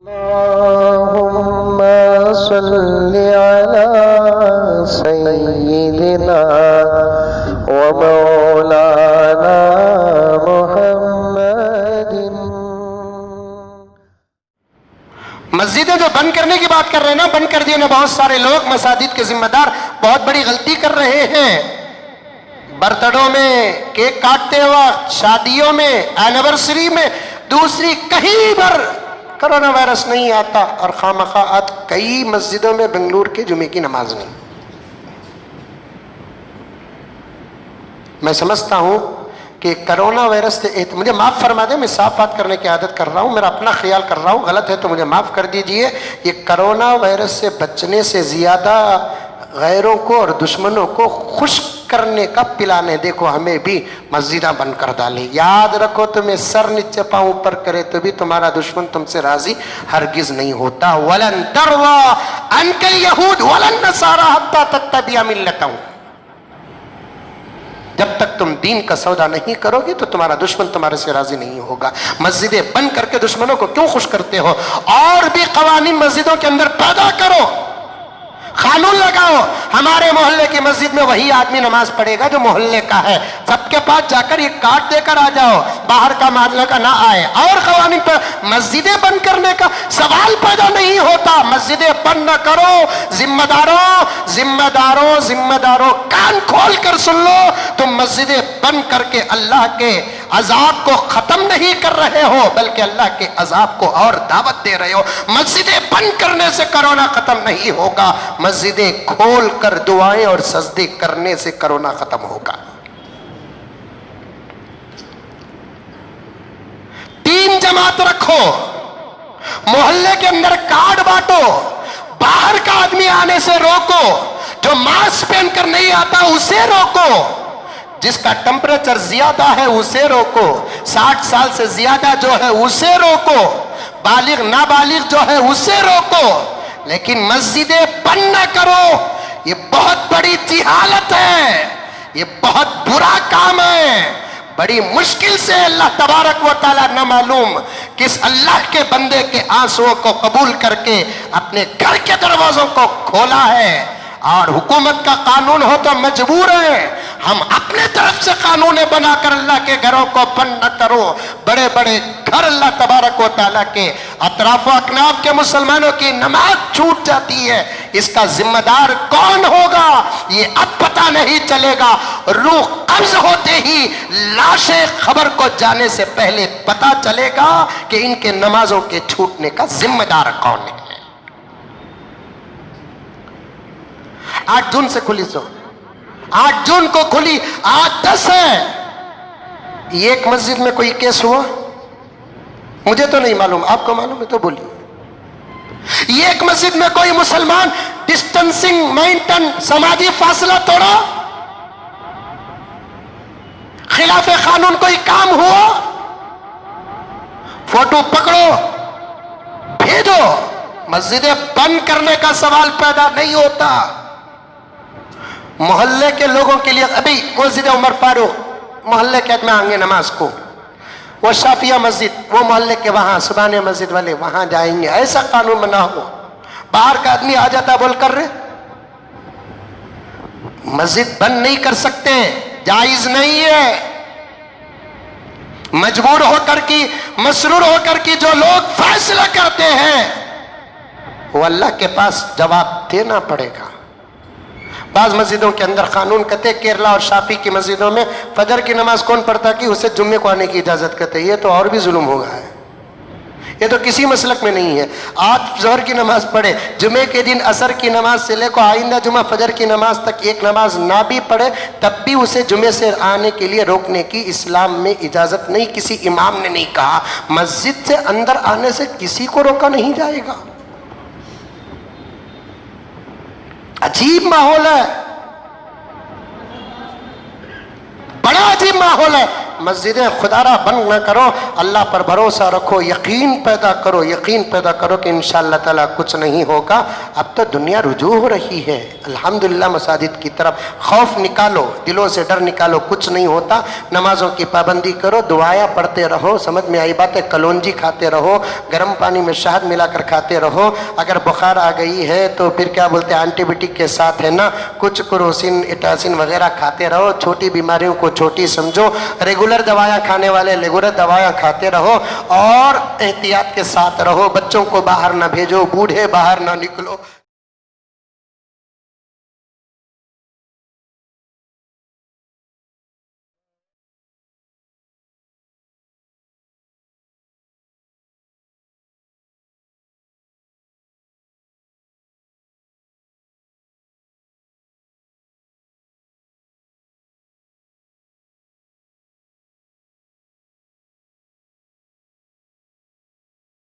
اللهم صل على سيدنا ومولانا محمد۔ مسجدیں جو بند کرنے کی بات کر رہے ہیں نا، بند کر دیے نا بہت سارے لوگ، مساجد کے ذمہ دار بہت بڑی غلطی کر رہے ہیں۔ برتھڈوں میں کیک کاٹتے وقت، شادیوں میں، اینیورسری میں، دوسری کہیں پر کرونا وائرس نہیں آتا، اور خواہ آج کئی مسجدوں میں بنگلور کے جمعے کی نماز نہیں۔ میں سمجھتا ہوں کہ کرونا وائرس سے مجھے معاف فرما دیں، میں صاف بات کرنے کی عادت کر رہا ہوں، میرا اپنا خیال کر رہا ہوں، غلط ہے تو مجھے معاف کر دیجئے۔ یہ کرونا وائرس سے بچنے سے زیادہ غیروں کو اور دشمنوں کو خوش کرنے کا پلان ہے۔ دیکھو ہمیں بھی مسجدیں بند کر ڈالی، یاد رکھو تمہیں سر نیچے پاؤں اوپر کرے تو بھی تمہارا دشمن تم سے راضی ہرگز نہیں ہوتا۔ وَلَن تَرْضَىٰ عَنْكَ الْيَهُودُ وَلَا النَّصَارَىٰ حَتَّىٰ تَتَّبِعَ مِلَّتَهُمْ۔ جب تک تم دین کا سودا نہیں کرو گے تو تمہارا دشمن تمہارے سے راضی نہیں ہوگا۔ مسجدیں بند کر کے دشمنوں کو کیوں خوش کرتے ہو؟ اور بھی قوانین مسجدوں کے اندر پیدا کرو، قانون لگاؤ۔ ہمارے محلے کی مسجد میں وہی آدمی نماز پڑھے گا جو محلے کا ہے، سب کے پاس جا کر یہ کارڈ دے کر آ جاؤ، باہر کا محلے کا نہ آئے۔ اور قوانین پر مسجدیں بند کرنے کا سوال پیدا نہیں ہوتا۔ مسجدیں بند نہ کرو۔ ذمہ داروں کان کھول کر سن لو، تم مسجدیں بند کر کے اللہ کے عذاب کو ختم نہیں کر رہے ہو بلکہ اللہ کے عذاب کو اور دعوت دے رہے ہو۔ مسجدیں بند کرنے سے کرونا ختم نہیں ہوگا، مسجدیں کھول کر دعائیں اور سجدے کرنے سے کرونا ختم ہوگا۔ 3 جماعت رکھو، محلے کے اندر کارڈ بانٹو، باہر کا آدمی آنے سے روکو، جو ماسک پہن کر نہیں آتا اسے روکو، جس کا ٹمپریچر زیادہ ہے اسے روکو، 60 سال سے زیادہ جو ہے اسے روکو، بالغ نابالغ جو ہے اسے روکو، لیکن مسجدیں بند نہ کرو۔ یہ بہت بڑی جہالت ہے، یہ بہت برا کام ہے۔ بڑی مشکل سے اللہ تبارک و تعالیٰ نہ معلوم کس اللہ کے بندے کے آنسوؤں کو قبول کر کے اپنے گھر کے دروازوں کو کھولا ہے۔ اور حکومت کا قانون ہو تو مجبور ہیں، ہم اپنے طرف سے قانون بنا کر اللہ کے گھروں کو بند نہ کرو۔ بڑے بڑے گھر اللہ تبارک و تعالیٰ کے اطراف و اکناف کے مسلمانوں کی نماز چھوٹ جاتی ہے، اس کا ذمہ دار کون ہوگا یہ اب پتہ نہیں چلے گا۔ روح قبض ہوتے ہی لاش خبر کو جانے سے پہلے پتہ چلے گا کہ ان کے نمازوں کے چھوٹنے کا ذمہ دار کون ہے۔ 8 جون سے کھلی 8 جون کو کھلی، آج 10 ہے۔ یہ ایک مسجد میں کوئی کیس ہوا؟ مجھے تو نہیں معلوم، آپ کو معلوم ہے تو بولیے۔ یہ ایک مسجد میں کوئی مسلمان ڈسٹنسنگ مینٹین سماجی فاصلہ توڑا؟ خلاف قانون کوئی کام ہوا؟ فوٹو پکڑو بھیجو۔ مسجدیں بند کرنے کا سوال پیدا نہیں ہوتا۔ محلے کے لوگوں کے لیے ابھی مسجد عمر فاروق محلے کے آدمی آئیں گے نماز کو، وہ شافیہ مسجد وہ محلے کے وہاں سبحانیہ مسجد والے وہاں جائیں گے، ایسا قانون بنا ہو۔ باہر کا آدمی آ جاتا بول کر رہے مسجد بند نہیں کر سکتے، جائز نہیں ہے۔ مجبور ہو کر کی مسرور ہو کر کی جو لوگ فیصلہ کرتے ہیں وہ اللہ کے پاس جواب دینا پڑے گا۔ بعض مسجدوں کے اندر قانون کہتے کیرلا اور شافی کی مسجدوں میں فجر کی نماز کون پڑھتا کہ اسے جمعے کو آنے کی اجازت کہتے، یہ تو اور بھی ظلم ہو گیا ہے، یہ تو کسی مسلک میں نہیں ہے۔ آج ظہر کی نماز پڑھے، جمعے کے دن عصر کی نماز سے لے کر آئندہ جمعہ فجر کی نماز تک ایک نماز نہ بھی پڑھے تب بھی اسے جمعے سے آنے کے لیے روکنے کی اسلام میں اجازت نہیں، کسی امام نے نہیں کہا۔ مسجد سے اندر آنے سے کسی کو روکا نہیں جائے گا۔ عجیب ماحول ہے، بڑا عجیب ماحول ہے۔ مسجد خدارہ بند نہ کرو، اللہ پر بھروسہ رکھو، یقین پیدا کرو کہ انشاءاللہ تعالیٰ کچھ نہیں ہوگا۔ اب تو دنیا رجوع ہو رہی ہے الحمدللہ مساجد کی طرف، خوف نکالو، دلوں سے ڈر نکالو، کچھ نہیں ہوتا، نمازوں کی پابندی کرو، دعائیں پڑھتے رہو، سمجھ میں آئی بات ہے، کلونجی کھاتے رہو، گرم پانی میں شہد ملا کر کھاتے رہو، اگر بخار آ گئی ہے تو پھر کیا بولتے ہیں اینٹی بائیوٹک کے ساتھ ہے نا، کچھ کروسین ایٹاسین وغیرہ کھاتے رہو، چھوٹی بیماریوں کو چھوٹی سمجھو، ریگولر دوائیں کھانے والے ریگولر دوائیں کھاتے رہو اور احتیاط کے ساتھ رہو، بچوں کو باہر نہ بھیجو، بوڑھے باہر نہ نکلو۔